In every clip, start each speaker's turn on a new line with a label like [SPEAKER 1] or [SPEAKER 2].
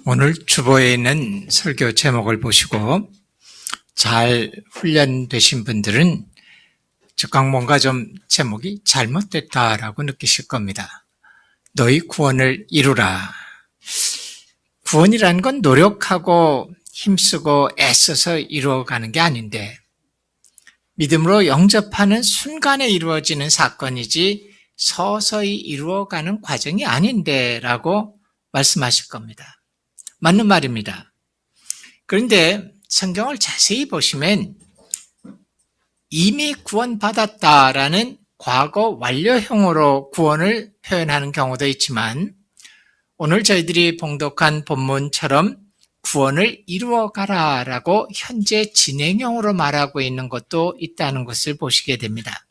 [SPEAKER 1] 오늘 주보에 있는 설교 제목을 보시고 잘 훈련되신 분들은 즉각 뭔가 좀 제목이 잘못됐다라고 느끼실 겁니다. 너희 구원을 이루라. 구원이라는 건 노력하고 힘쓰고 애써서 이루어가는 게 아닌데 믿음으로 영접하는 순간에 이루어지는 사건이지 서서히 이루어가는 과정이 아닌데 라고 말씀하실 겁니다. 맞는 말입니다. 그런데 성경을 자세히 보시면 이미 구원받았다라는 과거 완료형으로 구원을 표현하는 경우도 있지만 오늘 저희들이 봉독한 본문처럼 구원을 이루어가라라고 현재 진행형으로 말하고 있는 것도 있다는 것을 보시게 됩니다.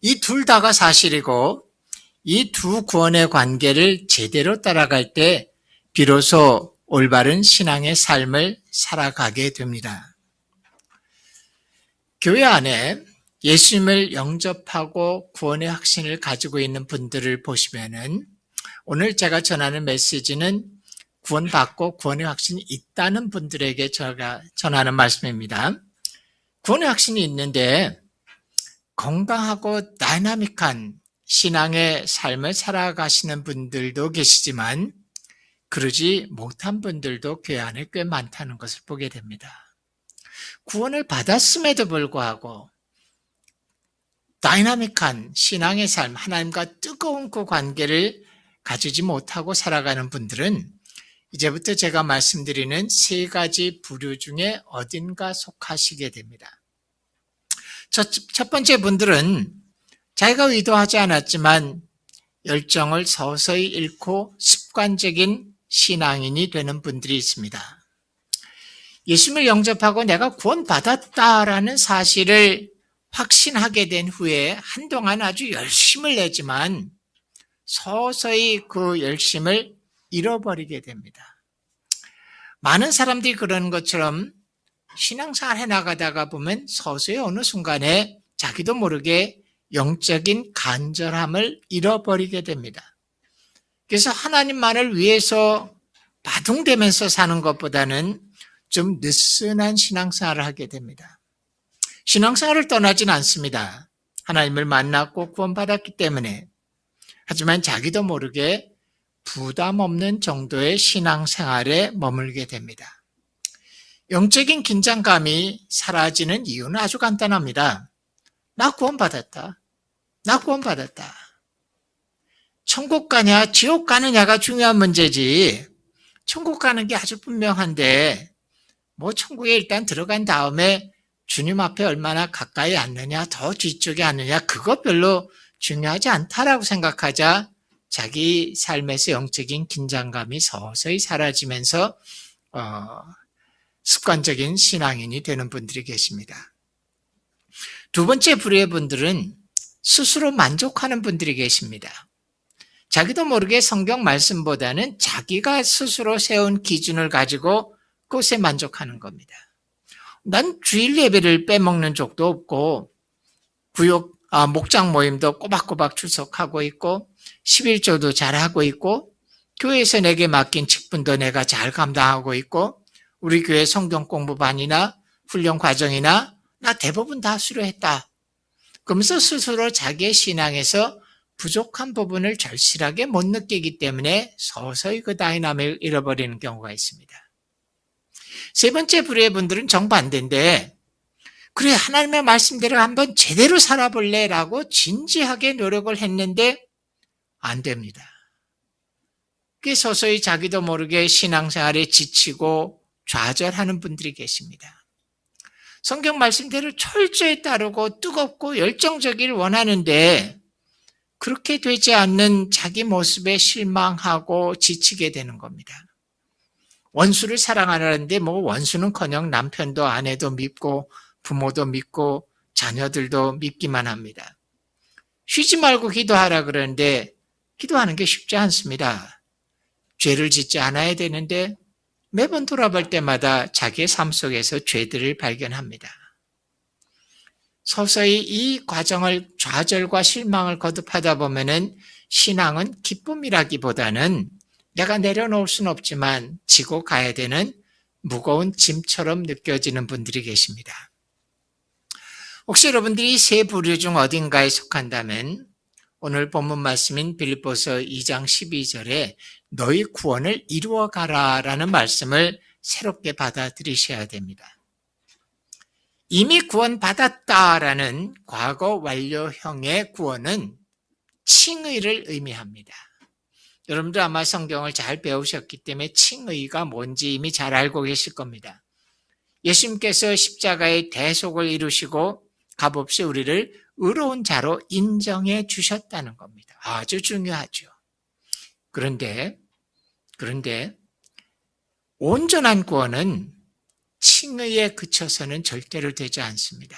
[SPEAKER 1] 이 둘 다가 사실이고 이 두 구원의 관계를 제대로 따라갈 때 비로소 올바른 신앙의 삶을 살아가게 됩니다. 교회 안에 예수님을 영접하고 구원의 확신을 가지고 있는 분들을 보시면은 오늘 제가 전하는 메시지는 구원받고 구원의 확신이 있다는 분들에게 제가 전하는 말씀입니다. 구원의 확신이 있는데 건강하고 다이나믹한 신앙의 삶을 살아가시는 분들도 계시지만 그러지 못한 분들도 교회 안에 꽤 많다는 것을 보게 됩니다. 구원을 받았음에도 불구하고 다이나믹한 신앙의 삶, 하나님과 뜨거운 그 관계를 가지지 못하고 살아가는 분들은 이제부터 제가 말씀드리는 세 가지 부류 중에 어딘가 속하시게 됩니다. 첫 번째 분들은 자기가 의도하지 않았지만 열정을 서서히 잃고 습관적인 신앙인이 되는 분들이 있습니다. 예수님을 영접하고 내가 구원받았다라는 사실을 확신하게 된 후에 한동안 아주 열심을 내지만 서서히 그 열심을 잃어버리게 됩니다. 많은 사람들이 그러는 것처럼 신앙생활 해나가다가 보면 서서히 어느 순간에 자기도 모르게 영적인 간절함을 잃어버리게 됩니다. 그래서 하나님만을 위해서 바둥대면서 사는 것보다는 좀 느슨한 신앙생활을 하게 됩니다. 신앙생활을 떠나진 않습니다. 하나님을 만났고 구원받았기 때문에. 하지만 자기도 모르게 부담 없는 정도의 신앙생활에 머물게 됩니다. 영적인 긴장감이 사라지는 이유는 아주 간단합니다. 나 구원받았다. 나 구원받았다. 천국 가냐 지옥 가느냐가 중요한 문제지 천국 가는 게 아주 분명한데 뭐 천국에 일단 들어간 다음에 주님 앞에 얼마나 가까이 앉느냐 더 뒤쪽에 앉느냐 그거 별로 중요하지 않다라고 생각하자 자기 삶에서 영적인 긴장감이 서서히 사라지면서 습관적인 신앙인이 되는 분들이 계십니다. 두 번째 부류의 분들은 스스로 만족하는 분들이 계십니다. 자기도 모르게 성경 말씀보다는 자기가 스스로 세운 기준을 가지고 그것에 만족하는 겁니다. 난 주일 예배를 빼먹는 적도 없고 목장 모임도 꼬박꼬박 출석하고 있고 11조도 잘하고 있고 교회에서 내게 맡긴 직분도 내가 잘 감당하고 있고 우리 교회 성경 공부반이나 훈련 과정이나 나 대부분 다 수료했다. 그러면서 스스로 자기의 신앙에서 부족한 부분을 절실하게 못 느끼기 때문에 서서히 그 다이나믹을 잃어버리는 경우가 있습니다. 세 번째 부류의 분들은 정반대인데 그래 하나님의 말씀대로 한번 제대로 살아볼래 라고 진지하게 노력을 했는데 안 됩니다. 그게 서서히 자기도 모르게 신앙생활에 지치고 좌절하는 분들이 계십니다. 성경 말씀대로 철저히 따르고 뜨겁고 열정적이길 원하는데 그렇게 되지 않는 자기 모습에 실망하고 지치게 되는 겁니다. 원수를 사랑하라는데 뭐 원수는커녕 남편도 아내도 믿고 부모도 믿고 자녀들도 믿기만 합니다. 쉬지 말고 기도하라 그러는데 기도하는 게 쉽지 않습니다. 죄를 짓지 않아야 되는데 매번 돌아볼 때마다 자기의 삶 속에서 죄들을 발견합니다. 서서히 이 과정을 좌절과 실망을 거듭하다 보면은 신앙은 기쁨이라기보다는 내가 내려놓을 수는 없지만 지고 가야 되는 무거운 짐처럼 느껴지는 분들이 계십니다. 혹시 여러분들이 세 부류 중 어딘가에 속한다면 오늘 본문 말씀인 빌립보서 2장 12절에 너희 구원을 이루어가라 라는 말씀을 새롭게 받아들이셔야 됩니다. 이미 구원받았다라는 과거 완료형의 구원은 칭의를 의미합니다. 여러분들 아마 성경을 잘 배우셨기 때문에 칭의가 뭔지 이미 잘 알고 계실 겁니다. 예수님께서 십자가의 대속을 이루시고 값없이 우리를 의로운 자로 인정해 주셨다는 겁니다. 아주 중요하죠. 그런데 온전한 구원은 칭의에 그쳐서는 절대로 되지 않습니다.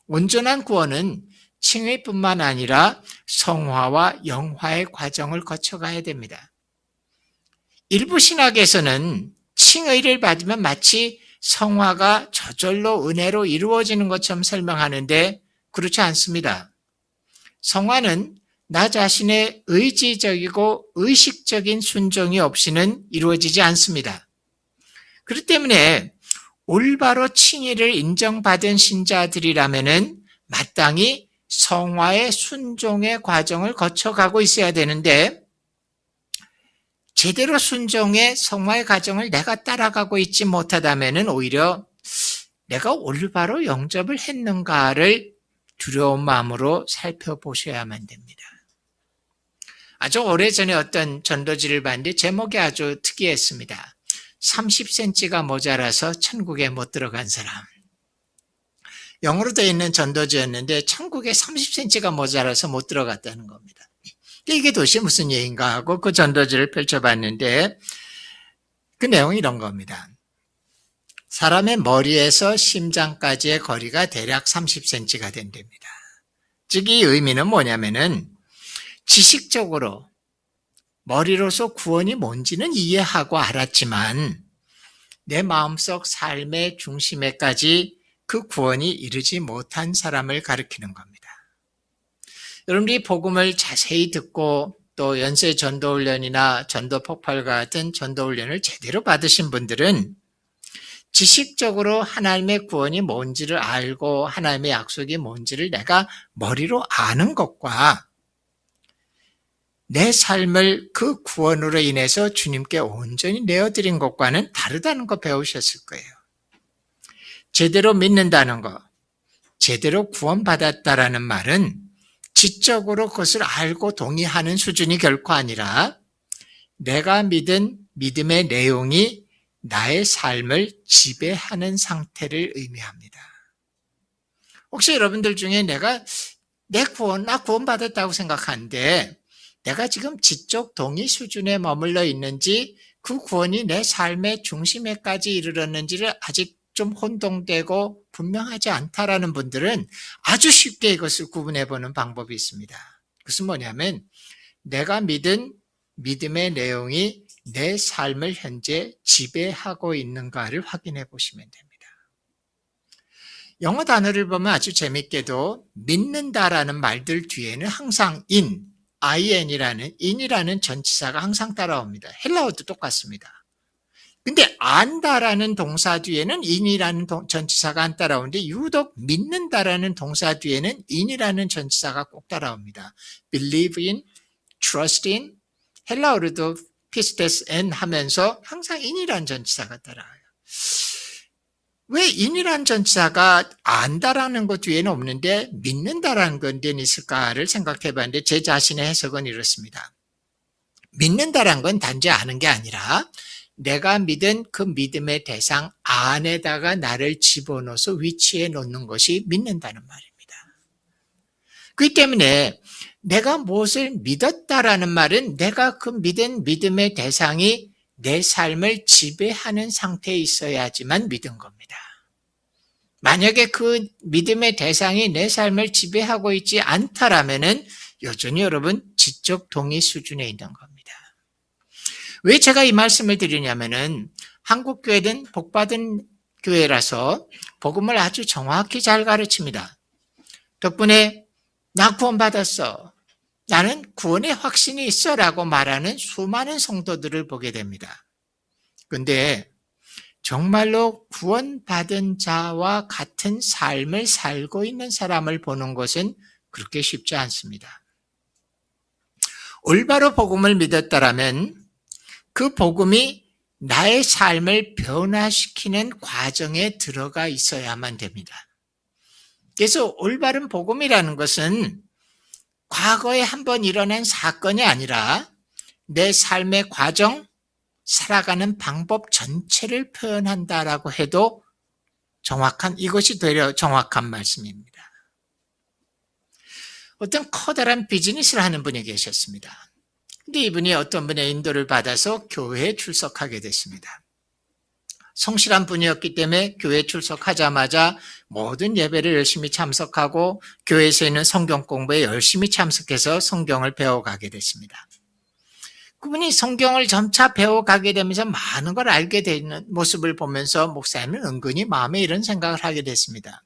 [SPEAKER 1] 온전한 구원은 칭의뿐만 아니라 성화와 영화의 과정을 거쳐가야 됩니다. 일부 신학에서는 칭의를 받으면 마치 성화가 저절로 은혜로 이루어지는 것처럼 설명하는데 그렇지 않습니다. 성화는 나 자신의 의지적이고 의식적인 순종이 없이는 이루어지지 않습니다. 그렇기 때문에 올바로 칭의를 인정받은 신자들이라면은 마땅히 성화의 순종의 과정을 거쳐가고 있어야 되는데 제대로 순종의 성화의 과정을 내가 따라가고 있지 못하다면은 오히려 내가 올바로 영접을 했는가를 두려운 마음으로 살펴보셔야만 됩니다. 아주 오래전에 어떤 전도지를 봤는데 제목이 아주 특이했습니다. 30cm가 모자라서 천국에 못 들어간 사람. 영어로 되어 있는 전도지였는데 천국에 30cm가 모자라서 못 들어갔다는 겁니다. 이게 도대체 무슨 얘기인가 하고 그 전도지를 펼쳐봤는데 그 내용이 이런 겁니다. 사람의 머리에서 심장까지의 거리가 대략 30cm가 된답니다. 즉 이 의미는 뭐냐면은 지식적으로 머리로서 구원이 뭔지는 이해하고 알았지만 내 마음속 삶의 중심에까지 그 구원이 이르지 못한 사람을 가리키는 겁니다. 여러분들이 복음을 자세히 듣고 또 연세 전도훈련이나 전도폭발 같은 전도훈련을 제대로 받으신 분들은 지식적으로 하나님의 구원이 뭔지를 알고 하나님의 약속이 뭔지를 내가 머리로 아는 것과 내 삶을 그 구원으로 인해서 주님께 온전히 내어드린 것과는 다르다는 거 배우셨을 거예요. 제대로 믿는다는 거, 제대로 구원받았다라는 말은 지적으로 그것을 알고 동의하는 수준이 결코 아니라 내가 믿은 믿음의 내용이 나의 삶을 지배하는 상태를 의미합니다. 혹시 여러분들 중에 나 구원받았다고 생각하는데 내가 지금 지적 동의 수준에 머물러 있는지 그 구원이 내 삶의 중심에까지 이르렀는지를 아직 좀 혼동되고 분명하지 않다라는 분들은 아주 쉽게 이것을 구분해보는 방법이 있습니다. 그것은 뭐냐면 내가 믿은 믿음의 내용이 내 삶을 현재 지배하고 있는가를 확인해 보시면 됩니다. 영어 단어를 보면 아주 재밌게도 믿는다라는 말들 뒤에는 항상 in이라는 전치사가 항상 따라옵니다. 헬라어도 똑같습니다. 근데 안다라는 동사 뒤에는 in이라는 전치사가 안 따라오는데 유독 믿는다라는 동사 뒤에는 in이라는 전치사가 꼭 따라옵니다. believe in, trust in, 헬라어로도 피스테스 엔 하면서 항상 in이라는 전치사가 따라와요. 왜 in이라는 전치사가 안다라는 것 뒤에는 없는데 믿는다라는 건 뒤에 있을까를 생각해 봤는데 제 자신의 해석은 이렇습니다. 믿는다라는 건 단지 아는 게 아니라 내가 믿은 그 믿음의 대상 안에다가 나를 집어넣어서 위치해 놓는 것이 믿는다는 말입니다. 그렇기 때문에 내가 무엇을 믿었다라는 말은 내가 그 믿은 믿음의 대상이 내 삶을 지배하는 상태에 있어야지만 믿은 겁니다. 만약에 그 믿음의 대상이 내 삶을 지배하고 있지 않다라면은 여전히 여러분 지적 동의 수준에 있는 겁니다. 왜 제가 이 말씀을 드리냐면은 한국 교회는 복받은 교회라서 복음을 아주 정확히 잘 가르칩니다. 덕분에 나 구원받았어. 나는 구원의 확신이 있어 라고 말하는 수많은 성도들을 보게 됩니다. 근데 정말로 구원받은 자와 같은 삶을 살고 있는 사람을 보는 것은 그렇게 쉽지 않습니다. 올바로 복음을 믿었다라면 그 복음이 나의 삶을 변화시키는 과정에 들어가 있어야만 됩니다. 그래서 올바른 복음이라는 것은 과거에 한번 일어난 사건이 아니라 내 삶의 과정, 살아가는 방법 전체를 표현한다라고 해도 이것이 되려 정확한 말씀입니다. 어떤 커다란 비즈니스를 하는 분이 계셨습니다. 근데 이분이 어떤 분의 인도를 받아서 교회에 출석하게 됐습니다. 성실한 분이었기 때문에 교회에 출석하자마자 모든 예배를 열심히 참석하고 교회에서 있는 성경 공부에 열심히 참석해서 성경을 배워가게 됐습니다. 그분이 성경을 점차 배워가게 되면서 많은 걸 알게 되는 모습을 보면서 목사님은 은근히 마음에 이런 생각을 하게 됐습니다.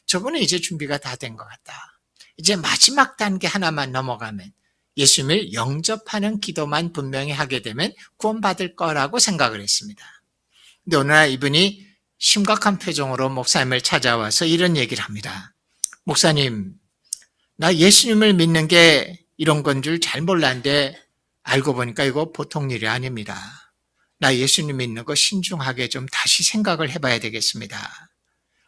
[SPEAKER 1] 저분은 이제 준비가 다 된 것 같다. 이제 마지막 단계 하나만 넘어가면 예수님을 영접하는 기도만 분명히 하게 되면 구원받을 거라고 생각을 했습니다. 근데 어느 날 이분이 심각한 표정으로 목사님을 찾아와서 이런 얘기를 합니다. 목사님, 나 예수님을 믿는 게 이런 건 줄 잘 몰랐는데 알고 보니까 이거 보통 일이 아닙니다. 나 예수님 믿는 거 신중하게 좀 다시 생각을 해봐야 되겠습니다.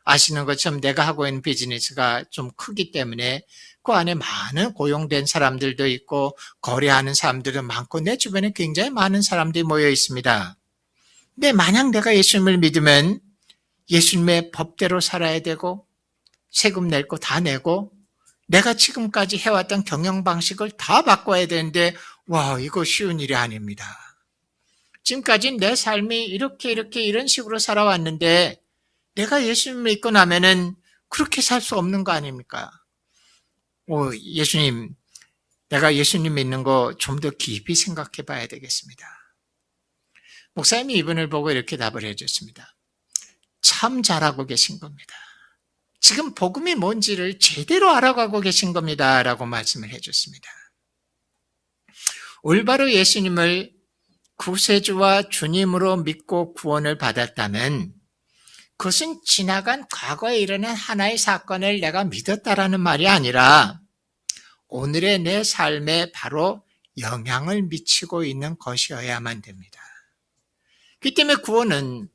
[SPEAKER 1] 아시는 것처럼 내가 하고 있는 비즈니스가 좀 크기 때문에 그 안에 많은 고용된 사람들도 있고 거래하는 사람들도 많고 내 주변에 굉장히 많은 사람들이 모여 있습니다. 근데 만약 내가 예수님을 믿으면 예수님의 법대로 살아야 되고 세금 낼 거 다 내고 내가 지금까지 해왔던 경영 방식을 다 바꿔야 되는데 와, 이거 쉬운 일이 아닙니다. 지금까지 내 삶이 이런 식으로 살아왔는데 내가 예수님을 믿고 나면은 그렇게 살 수 없는 거 아닙니까? 예수님, 내가 예수님 믿는 거 좀 더 깊이 생각해 봐야 되겠습니다. 목사님이 이분을 보고 이렇게 답을 해줬습니다. 참 잘하고 계신 겁니다. 지금 복음이 뭔지를 제대로 알아가고 계신 겁니다. 라고 말씀을 해줬습니다. 올바로 예수님을 구세주와 주님으로 믿고 구원을 받았다면 그것은 지나간 과거에 일어난 하나의 사건을 내가 믿었다라는 말이 아니라 오늘의 내 삶에 바로 영향을 미치고 있는 것이어야만 됩니다. 그렇기 때문에 구원은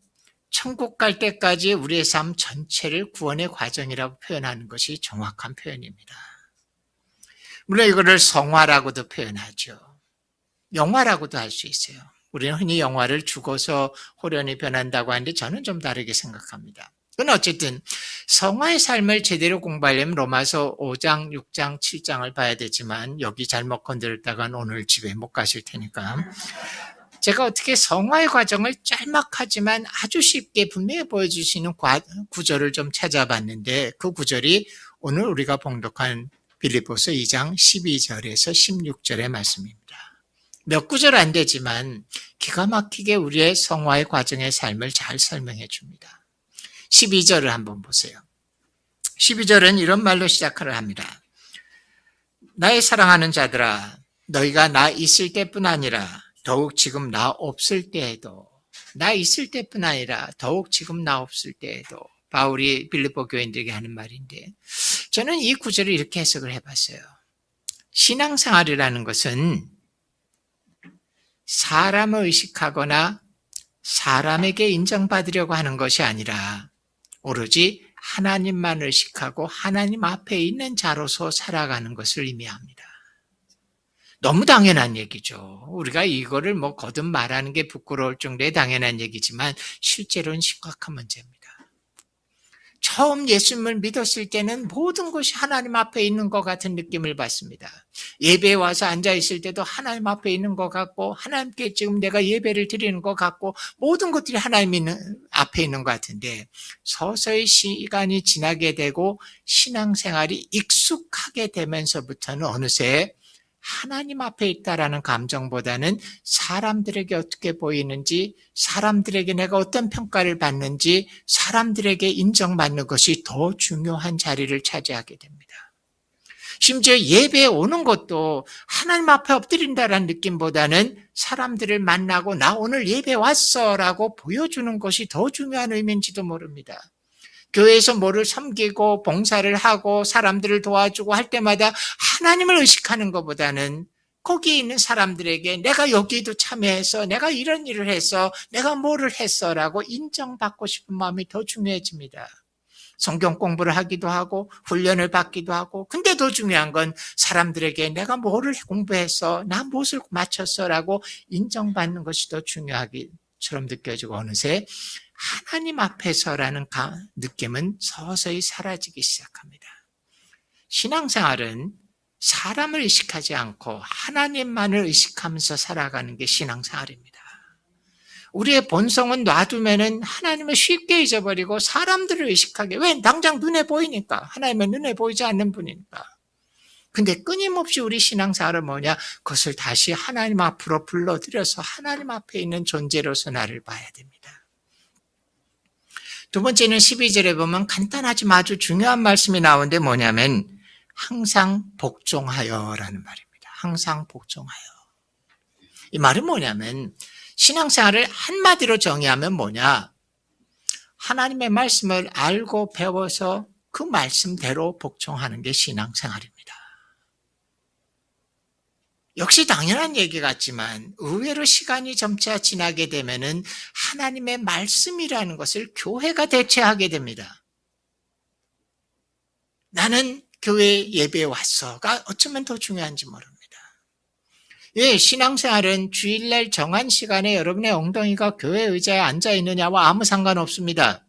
[SPEAKER 1] 천국 갈 때까지 우리의 삶 전체를 구원의 과정이라고 표현하는 것이 정확한 표현입니다. 물론 이거를 성화라고도 표현하죠. 영화라고도 할 수 있어요. 우리는 흔히 영화를 죽어서 호련히 변한다고 하는데 저는 좀 다르게 생각합니다. 그건 어쨌든 성화의 삶을 제대로 공부하려면 로마서 5장, 6장, 7장을 봐야 되지만 여기 잘못 건드렸다간 오늘 집에 못 가실 테니까 제가 어떻게 성화의 과정을 짤막하지만 아주 쉽게 분명히 보여줄 수 있는 구절을 좀 찾아봤는데 그 구절이 오늘 우리가 봉독한 빌립보서 2장 12절에서 16절의 말씀입니다. 몇 구절 안 되지만 기가 막히게 우리의 성화의 과정의 삶을 잘 설명해 줍니다. 12절을 한번 보세요. 12절은 이런 말로 시작을 합니다. 나의 사랑하는 자들아, 너희가 나 있을 때뿐 아니라 더욱 지금 나 없을 때에도, 나 있을 때뿐 아니라 더욱 지금 나 없을 때에도, 바울이 빌립보 교인들에게 하는 말인데 저는 이 구절을 이렇게 해석을 해봤어요. 신앙생활이라는 것은 사람을 의식하거나 사람에게 인정받으려고 하는 것이 아니라 오로지 하나님만 의식하고 하나님 앞에 있는 자로서 살아가는 것을 의미합니다. 너무 당연한 얘기죠. 우리가 이거를 거듭 말하는 게 부끄러울 정도의 당연한 얘기지만 실제로는 심각한 문제입니다. 처음 예수님을 믿었을 때는 모든 것이 하나님 앞에 있는 것 같은 느낌을 받습니다. 예배에 와서 앉아있을 때도 하나님 앞에 있는 것 같고 하나님께 지금 내가 예배를 드리는 것 같고 모든 것들이 하나님 앞에 있는 것 같은데 서서히 시간이 지나게 되고 신앙생활이 익숙하게 되면서부터는 어느새 하나님 앞에 있다라는 감정보다는 사람들에게 어떻게 보이는지, 사람들에게 내가 어떤 평가를 받는지, 사람들에게 인정받는 것이 더 중요한 자리를 차지하게 됩니다. 심지어 예배에 오는 것도 하나님 앞에 엎드린다라는 느낌보다는 사람들을 만나고 나 오늘 예배 왔어라고 보여주는 것이 더 중요한 의미인지도 모릅니다. 교회에서 뭐를 섬기고 봉사를 하고 사람들을 도와주고 할 때마다 하나님을 의식하는 것보다는 거기에 있는 사람들에게 내가 여기도 참여해서 내가 이런 일을 해서 내가 뭐를 했어라고 인정받고 싶은 마음이 더 중요해집니다. 성경 공부를 하기도 하고 훈련을 받기도 하고, 근데 더 중요한 건 사람들에게 내가 뭐를 공부해서 나 무엇을 마쳤어라고 인정받는 것이 더 중요하기처럼 느껴지고, 어느새 하나님 앞에서라는 느낌은 서서히 사라지기 시작합니다. 신앙생활은 사람을 의식하지 않고 하나님만을 의식하면서 살아가는 게 신앙생활입니다. 우리의 본성은 놔두면은 하나님을 쉽게 잊어버리고 사람들을 의식하게, 왜? 당장 눈에 보이니까. 하나님은 눈에 보이지 않는 분이니까. 근데 끊임없이 우리 신앙생활은 뭐냐? 그것을 다시 하나님 앞으로 불러들여서 하나님 앞에 있는 존재로서 나를 봐야 됩니다. 두 번째는 12절에 보면 간단하지만 아주 중요한 말씀이 나오는데 뭐냐면 항상 복종하여라는 말입니다. 항상 복종하여. 이 말은 뭐냐면 신앙생활을 한마디로 정의하면 뭐냐? 하나님의 말씀을 알고 배워서 그 말씀대로 복종하는 게 신앙생활입니다. 역시 당연한 얘기 같지만 의외로 시간이 점차 지나게 되면은 하나님의 말씀이라는 것을 교회가 대체하게 됩니다. 나는 교회 예배에 왔어가 어쩌면 더 중요한지 모릅니다. 예, 신앙생활은 주일날 정한 시간에 여러분의 엉덩이가 교회 의자에 앉아 있느냐와 아무 상관없습니다.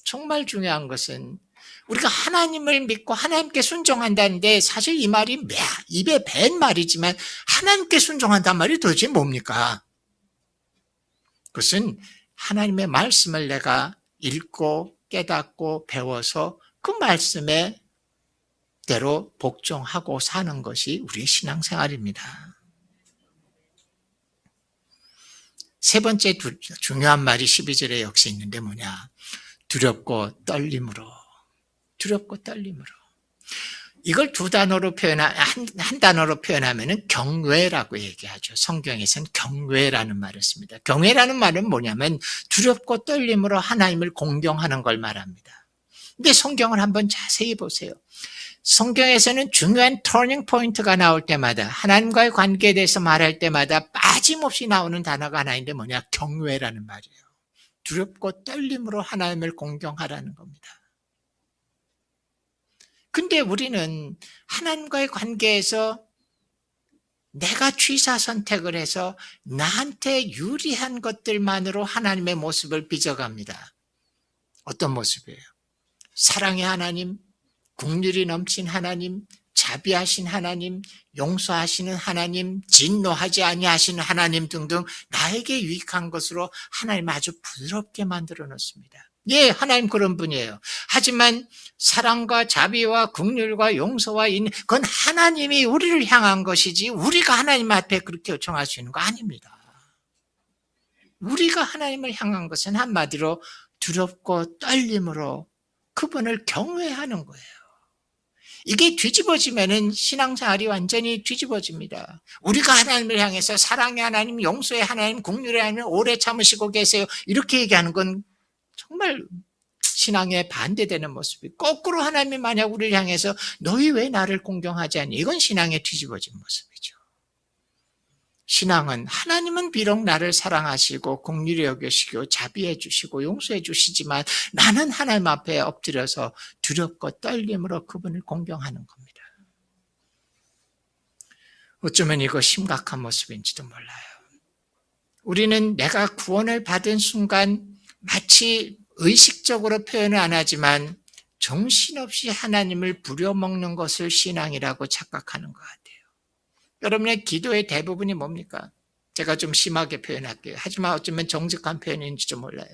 [SPEAKER 1] 정말 중요한 것은 우리가 하나님을 믿고 하나님께 순종한다는데, 사실 이 말이 입에 밴 말이지만 하나님께 순종한다는 말이 도대체 뭡니까? 그것은 하나님의 말씀을 내가 읽고 깨닫고 배워서 그 말씀에 대로 복종하고 사는 것이 우리의 신앙생활입니다. 세 번째 중요한 말이 12절에 역시 있는데 뭐냐? 두렵고 떨림으로. 두렵고 떨림으로. 이걸 두 단어로 한 단어로 표현하면은 경외라고 얘기하죠. 성경에서는 경외라는 말을 씁니다. 경외라는 말은 뭐냐면 두렵고 떨림으로 하나님을 공경하는 걸 말합니다. 근데 성경을 한번 자세히 보세요. 성경에서는 중요한 터닝 포인트가 나올 때마다, 하나님과의 관계에 대해서 말할 때마다 빠짐없이 나오는 단어가 하나 있는데 뭐냐? 경외라는 말이에요. 두렵고 떨림으로 하나님을 공경하라는 겁니다. 근데 우리는 하나님과의 관계에서 내가 취사 선택을 해서 나한테 유리한 것들만으로 하나님의 모습을 빚어갑니다. 어떤 모습이에요? 사랑의 하나님, 긍휼이 넘친 하나님, 자비하신 하나님, 용서하시는 하나님, 진노하지 아니하시는 하나님 등등 나에게 유익한 것으로 하나님 아주 부드럽게 만들어 놓습니다. 예, 하나님 그런 분이에요. 하지만 사랑과 자비와 긍휼과 용서와 그건 하나님이 우리를 향한 것이지 우리가 하나님 앞에 그렇게 요청할 수 있는 거 아닙니다. 우리가 하나님을 향한 것은 한마디로 두렵고 떨림으로 그분을 경외하는 거예요. 이게 뒤집어지면은 신앙생활이 완전히 뒤집어집니다. 우리가 하나님을 향해서 사랑의 하나님, 용서의 하나님, 긍휼의 하나님, 오래 참으시고 계세요. 이렇게 얘기하는 건 정말 신앙에 반대되는 모습이, 거꾸로 하나님이 만약 우리를 향해서 너희 왜 나를 공경하지 않니? 이건 신앙에 뒤집어진 모습이죠. 신앙은 하나님은 비록 나를 사랑하시고 긍휼히 여기시고 자비해 주시고 용서해 주시지만 나는 하나님 앞에 엎드려서 두렵고 떨림으로 그분을 공경하는 겁니다. 어쩌면 이거 심각한 모습인지도 몰라요. 우리는 내가 구원을 받은 순간 마치 의식적으로 표현을 안 하지만 정신없이 하나님을 부려먹는 것을 신앙이라고 착각하는 것 같아요. 여러분의 기도의 대부분이 뭡니까? 제가 좀 심하게 표현할게요. 하지만 어쩌면 정직한 표현인지도 몰라요.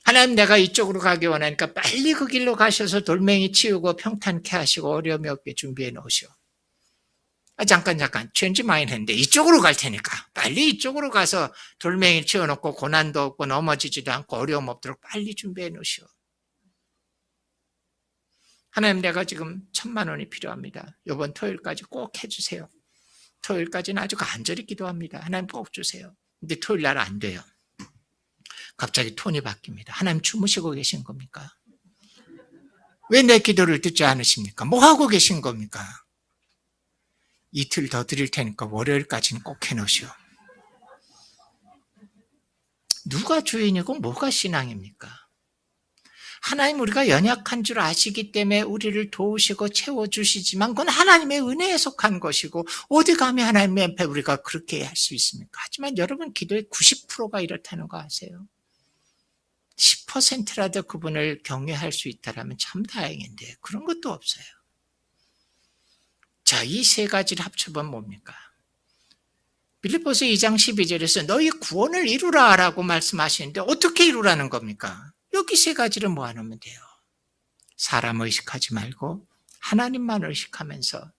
[SPEAKER 1] 하나님, 내가 이쪽으로 가기 원하니까 빨리 그 길로 가셔서 돌멩이 치우고 평탄케 하시고 어려움이 없게 준비해 놓으시오. 잠깐 change mind 했는데 이쪽으로 갈 테니까 빨리 이쪽으로 가서 돌멩이 치워놓고 고난도 없고 넘어지지도 않고 어려움 없도록 빨리 준비해 놓으시오. 하나님, 내가 지금 1,000,000원이 필요합니다. 이번 토요일까지 꼭 해주세요. 토요일까지는 아주 간절히 기도합니다. 하나님 꼭 주세요. 근데 토요일 날 안 돼요. 갑자기 톤이 바뀝니다. 하나님 주무시고 계신 겁니까? 왜 내 기도를 듣지 않으십니까? 뭐 하고 계신 겁니까? 이틀 더 드릴 테니까 월요일까지는 꼭 해놓으시오. 누가 주인이고 뭐가 신앙입니까? 하나님, 우리가 연약한 줄 아시기 때문에 우리를 도우시고 채워주시지만 그건 하나님의 은혜에 속한 것이고 어디 감히 하나님의 앞에 우리가 그렇게 할 수 있습니까? 하지만 여러분, 기도의 90%가 이렇다는 거 아세요? 10%라도 그분을 경외할 수 있다면 참 다행인데 그런 것도 없어요. 자, 이 세 가지를 합쳐보면 뭡니까? 빌립보서 2장 12절에서 너희 구원을 이루라 라고 말씀하시는데 어떻게 이루라는 겁니까? 여기 세 가지를 모아놓으면 돼요. 사람 의식하지 말고 하나님만 의식하면서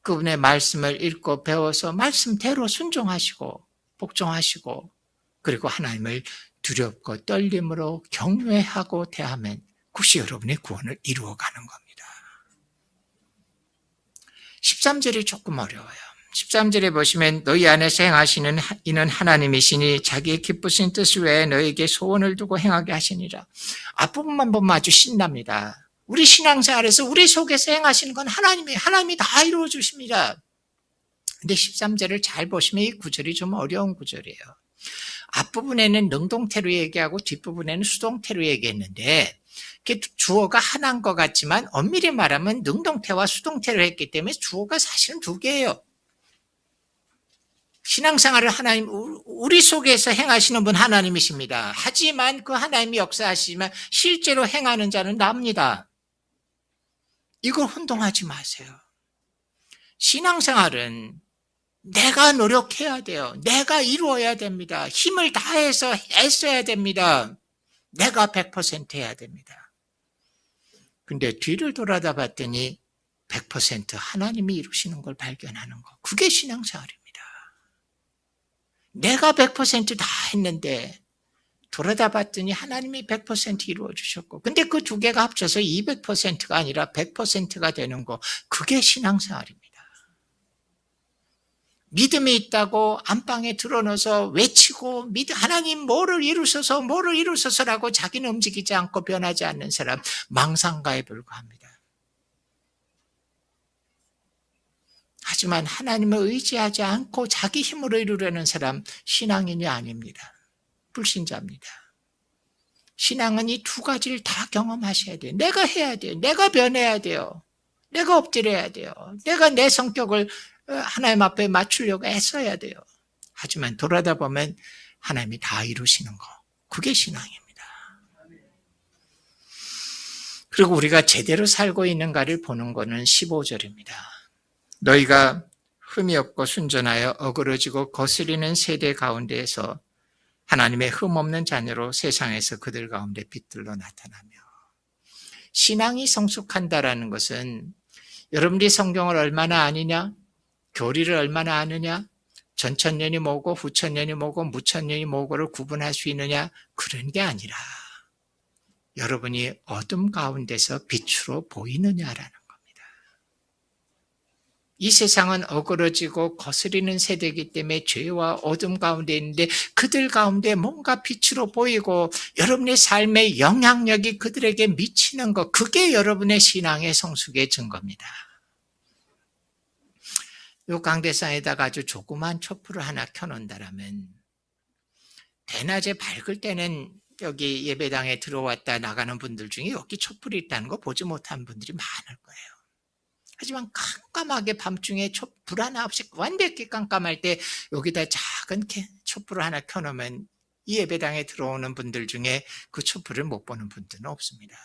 [SPEAKER 1] 그분의 말씀을 읽고 배워서 말씀대로 순종하시고 복종하시고 그리고 하나님을 두렵고 떨림으로 경외하고 대하면 그것이 여러분의 구원을 이루어가는 겁니다. 13절이 조금 어려워요. 13절에 보시면 너희 안에서 행하시는 이는 하나님이시니 자기의 기쁘신 뜻 외에 너에게 소원을 두고 행하게 하시니라. 앞부분만 보면 아주 신납니다. 우리 신앙생활에서 우리 속에서 행하시는 건 하나님이 다 이루어 주십니다. 근데 13절을 잘 보시면 이 구절이 좀 어려운 구절이에요. 앞부분에는 능동태로 얘기하고 뒷부분에는 수동태로 얘기했는데 주어가 하나인 것 같지만 엄밀히 말하면 능동태와 수동태로 했기 때문에 주어가 사실은 두 개예요. 신앙생활을 하나님, 우리 속에서 행하시는 분 하나님이십니다. 하지만 그 하나님이 역사하시지만 실제로 행하는 자는 납니다. 이걸 혼동하지 마세요. 신앙생활은 내가 노력해야 돼요. 내가 이루어야 됩니다. 힘을 다해서 애써야 됩니다. 내가 100% 해야 됩니다. 근데 뒤를 돌아다 봤더니 100% 하나님이 이루시는 걸 발견하는 거. 그게 신앙생활입니다. 내가 100%다 했는데 돌아다 봤더니 하나님이 100% 이루어 주셨고 근데 그 두 개가 합쳐서 200%가 아니라 100%가 되는 거. 그게 신앙생활입니다. 믿음이 있다고 안방에 드러넣어서 외치고 하나님 뭐를 이루소서라고 자기는 움직이지 않고 변하지 않는 사람 망상가에 불과합니다. 하지만 하나님을 의지하지 않고 자기 힘으로 이루려는 사람 신앙인이 아닙니다. 불신자입니다. 신앙은 이 두 가지를 다 경험하셔야 돼요. 내가 해야 돼요. 내가 변해야 돼요. 내가 엎드려야 돼요. 내가 내 성격을 하나님 앞에 맞추려고 애써야 돼요. 하지만 돌아다 보면 하나님이 다 이루시는 거. 그게 신앙입니다. 그리고 우리가 제대로 살고 있는가를 보는 거는 15절입니다. 너희가 흠이 없고 순전하여 어그러지고 거스리는 세대 가운데에서 하나님의 흠 없는 자녀로 세상에서 그들 가운데 빛들로 나타나며. 신앙이 성숙한다라는 것은 여러분들이 성경을 얼마나 아느냐, 교리를 얼마나 아느냐, 전천년이 뭐고 후천년이 뭐고 무천년이 뭐고를 구분할 수 있느냐, 그런 게 아니라 여러분이 어둠 가운데서 빛으로 보이느냐라는 겁니다. 이 세상은 어그러지고 거스리는 세대이기 때문에 죄와 어둠 가운데 있는데 그들 가운데 뭔가 빛으로 보이고 여러분의 삶의 영향력이 그들에게 미치는 것, 그게 여러분의 신앙의 성숙의 증거입니다. 요 강대상에다가 아주 조그만 촛불을 하나 켜놓는다라면 대낮에 밝을 때는 여기 예배당에 들어왔다 나가는 분들 중에 여기 촛불이 있다는 거 보지 못한 분들이 많을 거예요. 하지만 깜깜하게 밤중에 불 하나 없이 완벽히 깜깜할 때 여기다 작은 촛불을 하나 켜놓으면 이 예배당에 들어오는 분들 중에 그 촛불을 못 보는 분들은 없습니다.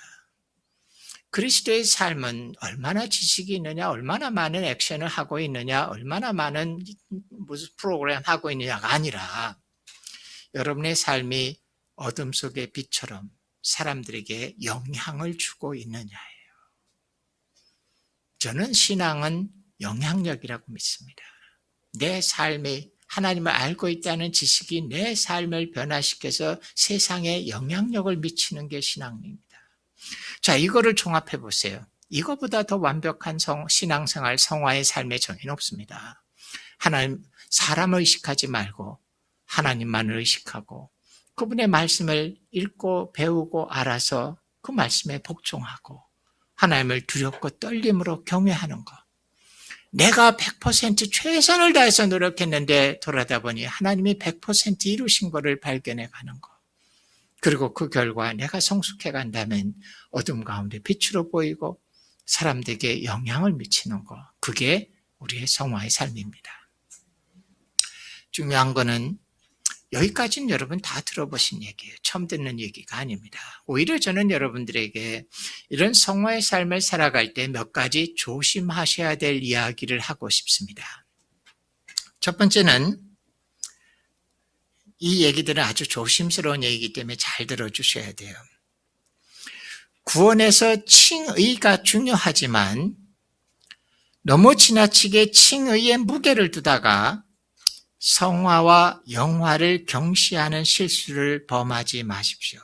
[SPEAKER 1] 그리스도의 삶은 얼마나 지식이 있느냐, 얼마나 많은 액션을 하고 있느냐, 얼마나 많은 무슨 프로그램 하고 있느냐가 아니라 여러분의 삶이 어둠 속의 빛처럼 사람들에게 영향을 주고 있느냐예요. 저는 신앙은 영향력이라고 믿습니다. 내 삶이 하나님을 알고 있다는 지식이 내 삶을 변화시켜서 세상에 영향력을 미치는 게 신앙입니다. 자, 이거를 종합해 보세요. 이거보다 더 완벽한 신앙생활, 성화의 삶의 정의는 없습니다. 하나님, 사람을 의식하지 말고 하나님만을 의식하고 그분의 말씀을 읽고 배우고 알아서 그 말씀에 복종하고 하나님을 두렵고 떨림으로 경외하는 것. 내가 100% 최선을 다해서 노력했는데 돌아다 보니 하나님이 100% 이루신 것을 발견해 가는 것. 그리고 그 결과 내가 성숙해 간다면 어둠 가운데 빛으로 보이고 사람들에게 영향을 미치는 것. 그게 우리의 성화의 삶입니다. 중요한 거는 여기까지는 여러분 다 들어보신 얘기예요. 처음 듣는 얘기가 아닙니다. 오히려 저는 여러분들에게 이런 성화의 삶을 살아갈 때 몇 가지 조심하셔야 될 이야기를 하고 싶습니다. 첫 번째는 이 얘기들은 아주 조심스러운 얘기이기 때문에 잘 들어주셔야 돼요. 구원에서 칭의가 중요하지만 너무 지나치게 칭의에 무게를 두다가 성화와 영화를 경시하는 실수를 범하지 마십시오.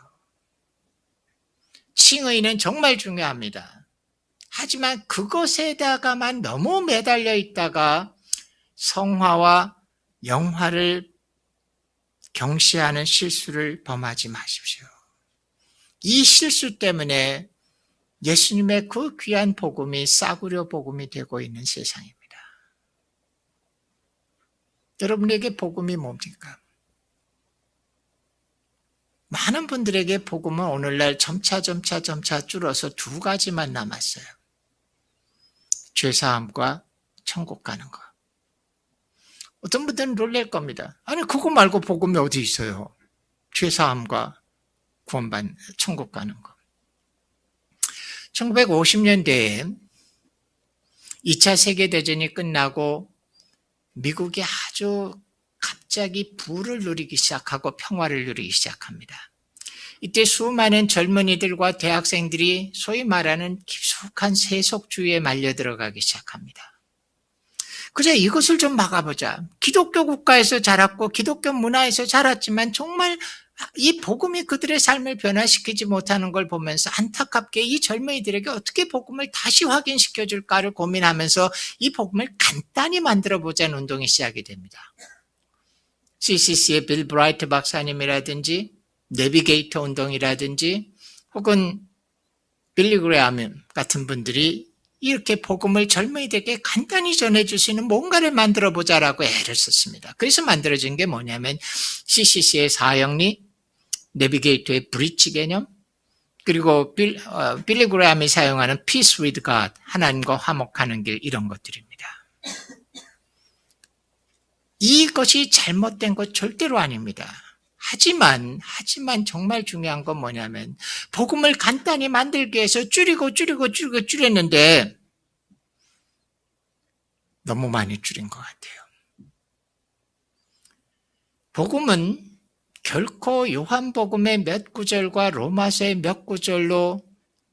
[SPEAKER 1] 칭의는 정말 중요합니다. 하지만 그것에다가만 너무 매달려 있다가 성화와 영화를 경시하는 실수를 범하지 마십시오. 이 실수 때문에 예수님의 그 귀한 복음이 싸구려 복음이 되고 있는 세상입니다. 여러분에게 복음이 뭡니까? 많은 분들에게 복음은 오늘날 점차 줄어서 두 가지만 남았어요. 죄사함과 천국 가는 것. 어떤 분들은 놀랄 겁니다. 아니 그거 말고 복음이 어디 있어요? 죄사함과 천국 가는 것. 1950년대에 2차 세계대전이 끝나고 미국이 아주 갑자기 부를 누리기 시작하고 평화를 누리기 시작합니다. 이때 수많은 젊은이들과 대학생들이 소위 말하는 깊숙한 세속주의에 말려 들어가기 시작합니다. 그래 이것을 좀 막아보자. 기독교 국가에서 자랐고 기독교 문화에서 자랐지만 정말 이 복음이 그들의 삶을 변화시키지 못하는 걸 보면서 안타깝게 이 젊은이들에게 어떻게 복음을 다시 확인시켜 줄까를 고민하면서 이 복음을 간단히 만들어 보자는 운동이 시작이 됩니다. CCC의 빌 브라이트 박사님이라든지 내비게이터 운동이라든지 혹은 빌리 그레함 같은 분들이 이렇게 복음을 젊은이들에게 간단히 전해줄 수 있는 뭔가를 만들어 보자라고 애를 썼습니다. 그래서 만들어진 게 뭐냐면 CCC의 사형리, 내비게이터의 브릿지 개념, 그리고 빌리 그레함이 사용하는 Peace with God, 하나님과 화목하는 길, 이런 것들입니다. 이것이 잘못된 것 절대로 아닙니다. 하지만 정말 중요한 건 뭐냐면 복음을 간단히 만들기 위해서 줄였는데 너무 많이 줄인 것 같아요. 복음은 결코 요한복음의 몇 구절과 로마서의 몇 구절로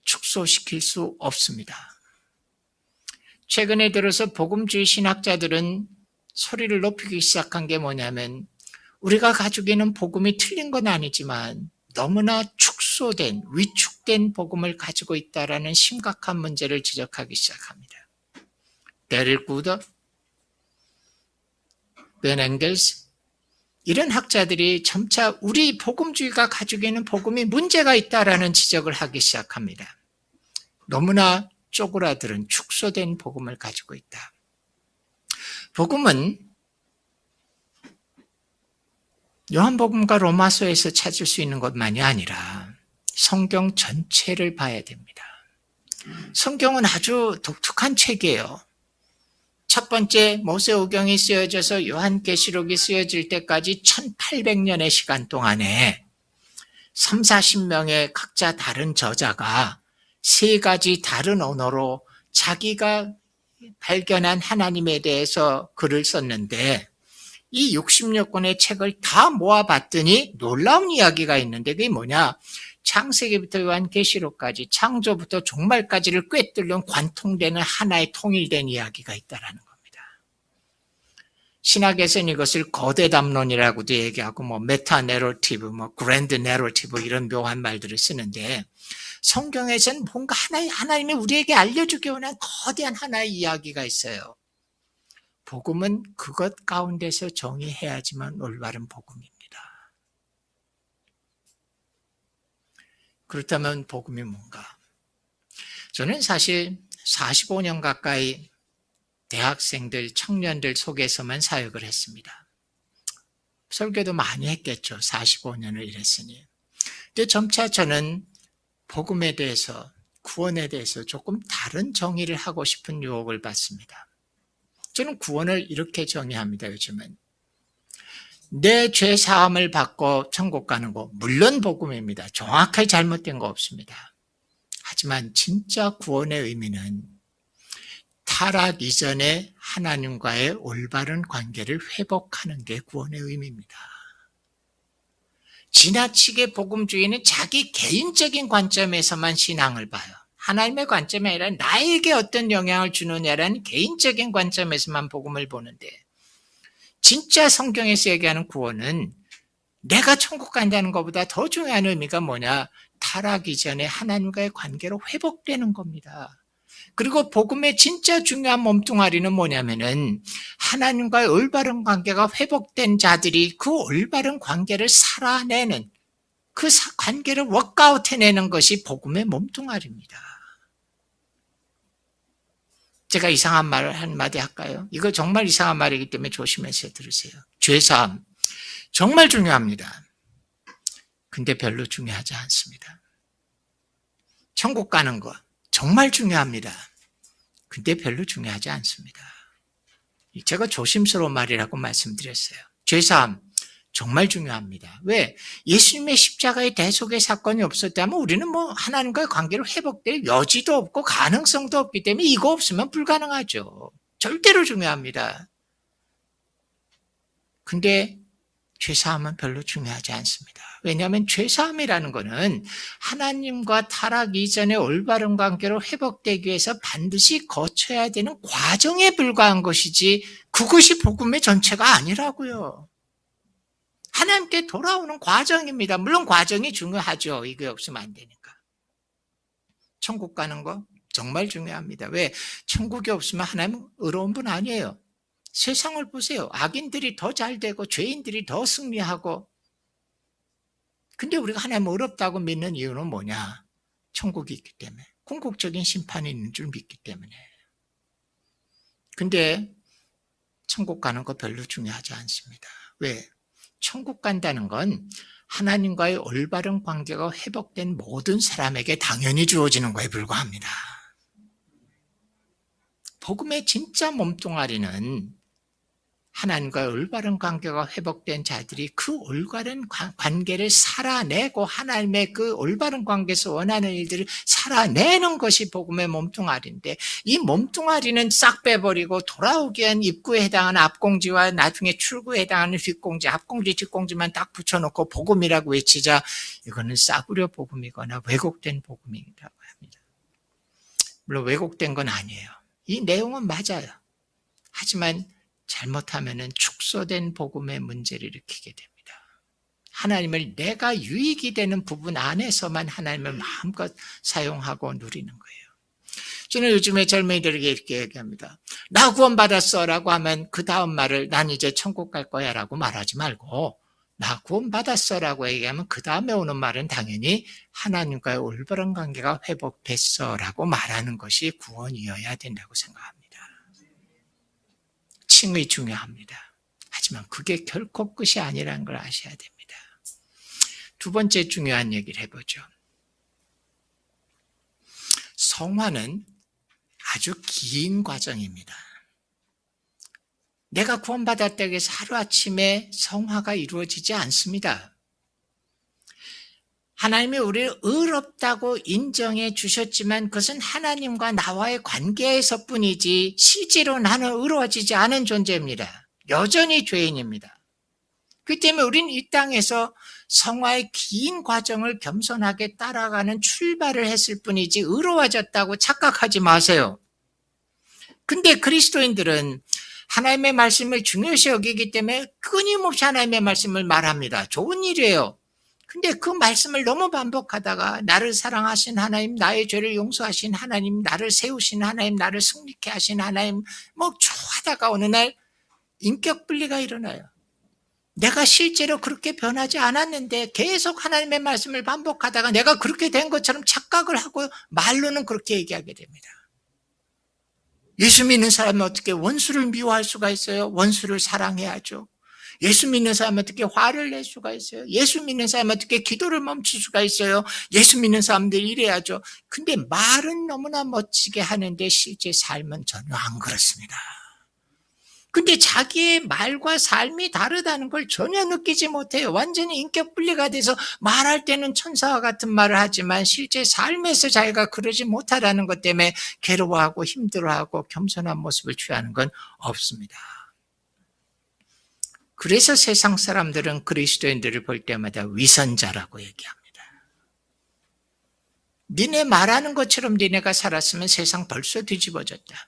[SPEAKER 1] 축소시킬 수 없습니다. 최근에 들어서 복음주의 신학자들은 소리를 높이기 시작한 게 뭐냐면 우리가 가지고 있는 복음이 틀린 건 아니지만 너무나 축소된, 위축된 복음을 가지고 있다라는 심각한 문제를 지적하기 시작합니다. 데릴 구더, 벤 앵겔스, 이런 학자들이 점차 우리 복음주의가 가지고 있는 복음이 문제가 있다라는 지적을 하기 시작합니다. 너무나 쪼그라들은 축소된 복음을 가지고 있다. 복음은 요한복음과 로마서에서 찾을 수 있는 것만이 아니라 성경 전체를 봐야 됩니다. 성경은 아주 독특한 책이에요. 첫 번째 모세오경이 쓰여져서 요한계시록이 쓰여질 때까지 1800년의 시간 동안에 30-40명의 각자 다른 저자가 세 가지 다른 언어로 자기가 발견한 하나님에 대해서 글을 썼는데 이 60여 권의 책을 다 모아봤더니 놀라운 이야기가 있는데 그게 뭐냐? 창세기부터 요한계시록까지 창조부터 종말까지를 꿰뚫는 관통되는 하나의 통일된 이야기가 있다라는 겁니다. 신학에서는 이것을 거대 담론이라고도 얘기하고 메타 내러티브, 그랜드 내러티브 이런 묘한 말들을 쓰는데 성경에서는 뭔가 하나님이 우리에게 알려주기 원한 거대한 하나의 이야기가 있어요. 복음은 그것 가운데서 정의해야지만 올바른 복음입니다. 그렇다면 복음이 뭔가? 저는 사실 45년 가까이 대학생들, 청년들 속에서만 사역을 했습니다. 설교도 많이 했겠죠. 45년을 일했으니. 근데 점차 저는 복음에 대해서, 구원에 대해서 조금 다른 정의를 하고 싶은 유혹을 받습니다. 저는 구원을 이렇게 정의합니다. 요즘은 내 죄 사함을 받고 천국 가는 거 물론 복음입니다. 정확하게 잘못된 거 없습니다. 하지만 진짜 구원의 의미는 타락 이전에 하나님과의 올바른 관계를 회복하는 게 구원의 의미입니다. 지나치게 복음주의는 자기 개인적인 관점에서만 신앙을 봐요. 하나님의 관점이 아니라 나에게 어떤 영향을 주느냐라는 개인적인 관점에서만 복음을 보는데, 진짜 성경에서 얘기하는 구원은 내가 천국 간다는 것보다 더 중요한 의미가 뭐냐? 타락 이전에 하나님과의 관계로 회복되는 겁니다. 그리고 복음의 진짜 중요한 몸뚱아리는 뭐냐면은 하나님과의 올바른 관계가 회복된 자들이 그 올바른 관계를 살아내는, 그 관계를 워크아웃해내는 것이 복음의 몸뚱아리입니다. 제가 이상한 말을 한마디 할까요? 이거 정말 이상한 말이기 때문에 조심해서 들으세요. 죄사함 정말 중요합니다. 근데 별로 중요하지 않습니다. 천국 가는 거 정말 중요합니다. 근데 별로 중요하지 않습니다. 제가 조심스러운 말이라고 말씀드렸어요. 죄사함 정말 중요합니다. 왜? 예수님의 십자가의 대속의 사건이 없었다면 우리는 하나님과의 관계를 회복될 여지도 없고 가능성도 없기 때문에 이거 없으면 불가능하죠. 절대로 중요합니다. 근데 죄사함은 별로 중요하지 않습니다. 왜냐하면 죄사함이라는 것은 하나님과 타락 이전의 올바른 관계로 회복되기 위해서 반드시 거쳐야 되는 과정에 불과한 것이지 그것이 복음의 전체가 아니라고요. 하나님께 돌아오는 과정입니다. 물론 과정이 중요하죠. 이게 없으면 안 되니까. 천국 가는 거 정말 중요합니다. 왜? 천국이 없으면 하나님은 의로운 분 아니에요. 세상을 보세요. 악인들이 더 잘 되고 죄인들이 더 승리하고. 근데 우리가 하나님 어렵다고 믿는 이유는 뭐냐? 천국이 있기 때문에. 궁극적인 심판이 있는 줄 믿기 때문에. 근데 천국 가는 거 별로 중요하지 않습니다. 왜? 천국 간다는 건 하나님과의 올바른 관계가 회복된 모든 사람에게 당연히 주어지는 거에 불과합니다. 복음의 진짜 몸뚱아리는 하나님과의 올바른 관계가 회복된 자들이 그 올바른 관계를 살아내고 하나님의 그 올바른 관계에서 원하는 일들을 살아내는 것이 복음의 몸뚱아리인데, 이 몸뚱아리는 싹 빼버리고 돌아오기 위한 입구에 해당하는 앞공지와 나중에 출구에 해당하는 뒷공지, 앞공지 뒷공지만 딱 붙여놓고 복음이라고 외치자, 이거는 싸구려 복음이거나 왜곡된 복음이라고 합니다. 물론 왜곡된 건 아니에요. 이 내용은 맞아요. 하지만 잘못하면 축소된 복음의 문제를 일으키게 됩니다. 하나님을 내가 유익이 되는 부분 안에서만 하나님을 마음껏 사용하고 누리는 거예요. 저는 요즘에 젊은이들에게 이렇게 얘기합니다. 나 구원받았어 라고 하면 그 다음 말을 난 이제 천국 갈 거야 라고 말하지 말고, 나 구원받았어 라고 얘기하면 그 다음에 오는 말은 당연히 하나님과의 올바른 관계가 회복됐어 라고 말하는 것이 구원이어야 된다고 생각합니다. 칭의 중요합니다. 하지만 그게 결코 끝이 아니라는 걸 아셔야 됩니다. 두 번째 중요한 얘기를 해보죠. 성화는 아주 긴 과정입니다. 내가 구원받았다고 해서 하루아침에 성화가 이루어지지 않습니다. 하나님이 우리를 의롭다고 인정해 주셨지만 그것은 하나님과 나와의 관계에서 뿐이지 실제로 나는 의로워지지 않은 존재입니다. 여전히 죄인입니다. 그렇기 때문에 우리는 이 땅에서 성화의 긴 과정을 겸손하게 따라가는 출발을 했을 뿐이지 의로워졌다고 착각하지 마세요. 근데 그리스도인들은 하나님의 말씀을 중요시 여기기 때문에 끊임없이 하나님의 말씀을 말합니다. 좋은 일이에요. 근데 그 말씀을 너무 반복하다가 나를 사랑하신 하나님, 나의 죄를 용서하신 하나님, 나를 세우신 하나님, 나를 승리케 하신 하나님, 쭉 하다가 어느 날 인격 분리가 일어나요. 내가 실제로 그렇게 변하지 않았는데 계속 하나님의 말씀을 반복하다가 내가 그렇게 된 것처럼 착각을 하고 말로는 그렇게 얘기하게 됩니다. 예수 믿는 사람은 어떻게 원수를 미워할 수가 있어요? 원수를 사랑해야죠. 예수 믿는 사람은 어떻게 화를 낼 수가 있어요? 예수 믿는 사람은 어떻게 기도를 멈출 수가 있어요? 예수 믿는 사람들이 이래야죠. 근데 말은 너무나 멋지게 하는데 실제 삶은 전혀 안 그렇습니다. 근데 자기의 말과 삶이 다르다는 걸 전혀 느끼지 못해요. 완전히 인격 분리가 돼서 말할 때는 천사와 같은 말을 하지만 실제 삶에서 자기가 그러지 못하다는 것 때문에 괴로워하고 힘들어하고 겸손한 모습을 취하는 건 없습니다. 그래서 세상 사람들은 그리스도인들을 볼 때마다 위선자라고 얘기합니다. 니네 말하는 것처럼 니네가 살았으면 세상 벌써 뒤집어졌다.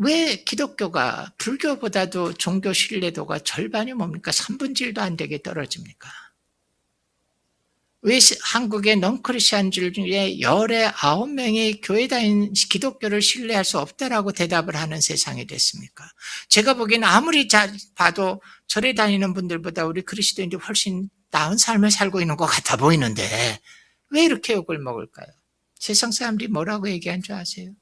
[SPEAKER 1] 왜 기독교가 불교보다도 종교 신뢰도가 절반이 뭡니까? 1/3도 안 되게 떨어집니까? 왜 한국의 넌크리스천들 중에 19명이 교회 다닌 기독교를 신뢰할 수 없다라고 대답을 하는 세상이 됐습니까? 제가 보기에는 아무리 봐도 절에 다니는 분들보다 우리 그리스도인들이 훨씬 나은 삶을 살고 있는 것 같아 보이는데 왜 이렇게 욕을 먹을까요? 세상 사람들이 뭐라고 얘기한 줄 아세요?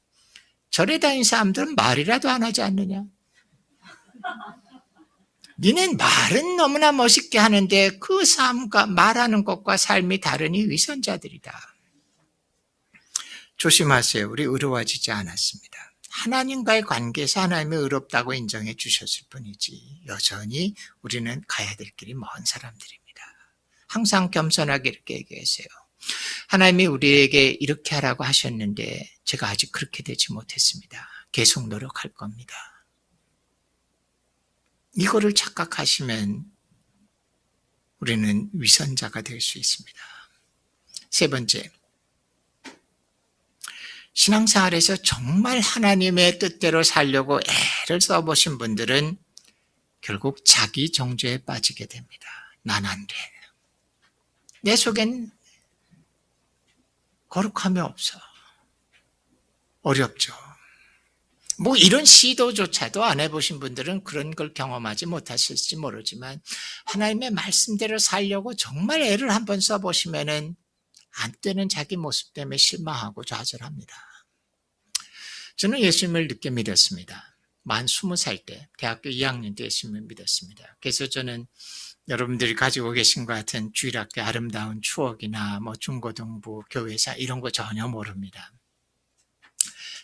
[SPEAKER 1] 절에 다니는 사람들은 말이라도 안 하지 않느냐? 니는 말은 너무나 멋있게 하는데 그 삶과 말하는 것과 삶이 다르니 위선자들이다. 조심하세요. 우리 의로워지지 않았습니다. 하나님과의 관계에서 하나님이 의롭다고 인정해 주셨을 뿐이지 여전히 우리는 가야 될 길이 먼 사람들입니다. 항상 겸손하게 이렇게 얘기하세요. 하나님이 우리에게 이렇게 하라고 하셨는데 제가 아직 그렇게 되지 못했습니다. 계속 노력할 겁니다. 이거를 착각하시면 우리는 위선자가 될 수 있습니다. 세 번째, 신앙생활에서 정말 하나님의 뜻대로 살려고 애를 써보신 분들은 결국 자기 정죄에 빠지게 됩니다. 난 안 돼. 내 속엔 거룩함이 없어. 어렵죠. 이런 시도조차도 안 해보신 분들은 그런 걸 경험하지 못하실지 모르지만 하나님의 말씀대로 살려고 정말 애를 한번 써보시면은 안 되는 자기 모습 때문에 실망하고 좌절합니다. 저는 예수님을 늦게 믿었습니다. 만 20살 때 대학교 2학년 때 예수님을 믿었습니다. 그래서 저는 여러분들이 가지고 계신 것 같은 주일학교 아름다운 추억이나 중고등부, 교회사 이런 거 전혀 모릅니다.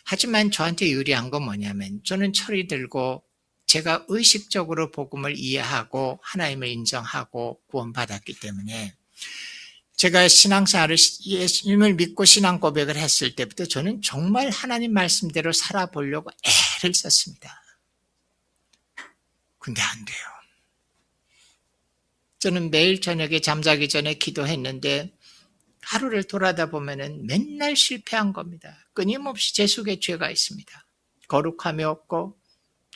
[SPEAKER 1] 하지만 저한테 유리한 건 뭐냐면 저는 철이 들고 제가 의식적으로 복음을 이해하고 하나님을 인정하고 구원받았기 때문에 제가 신앙생활을 예수님을 믿고 신앙 고백을 했을 때부터 저는 정말 하나님 말씀대로 살아보려고 애를 썼습니다. 근데 안 돼요. 저는 매일 저녁에 잠자기 전에 기도했는데 하루를 돌아다 보면은 맨날 실패한 겁니다. 끊임없이 제 속에 죄가 있습니다. 거룩함이 없고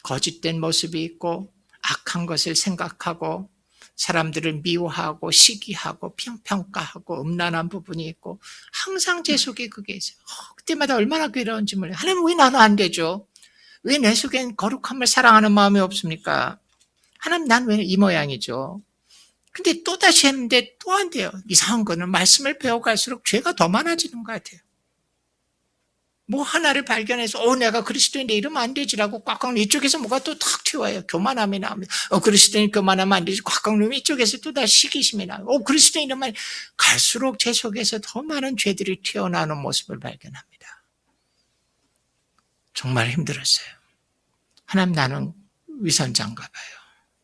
[SPEAKER 1] 거짓된 모습이 있고 악한 것을 생각하고 사람들을 미워하고 시기하고 평가하고 음란한 부분이 있고 항상 제 속에 그게 있어요. 그때마다 얼마나 괴로운지 몰라요. 하나님 왜 나는 안 되죠? 왜 내 속엔 거룩함을 사랑하는 마음이 없습니까? 하나님 난 왜 이 모양이죠? 근데 또다시 했는데 또 안 돼요. 이상한 거는 말씀을 배워갈수록 죄가 더 많아지는 것 같아요. 하나를 발견해서 내가 그리스도인데 이러면 안 되지라고 꽉꽉 이쪽에서 뭐가 또 탁 튀어와요. 교만함이 나옵니다. 그리스도인 교만하면 안 되지. 꽉꽉 누면 이쪽에서 또 다시 시기심이 나와요. 그리스도인 이러면 갈수록 제 속에서 더 많은 죄들이 튀어나오는 모습을 발견합니다. 정말 힘들었어요. 하나님 나는 위선자인가 봐요.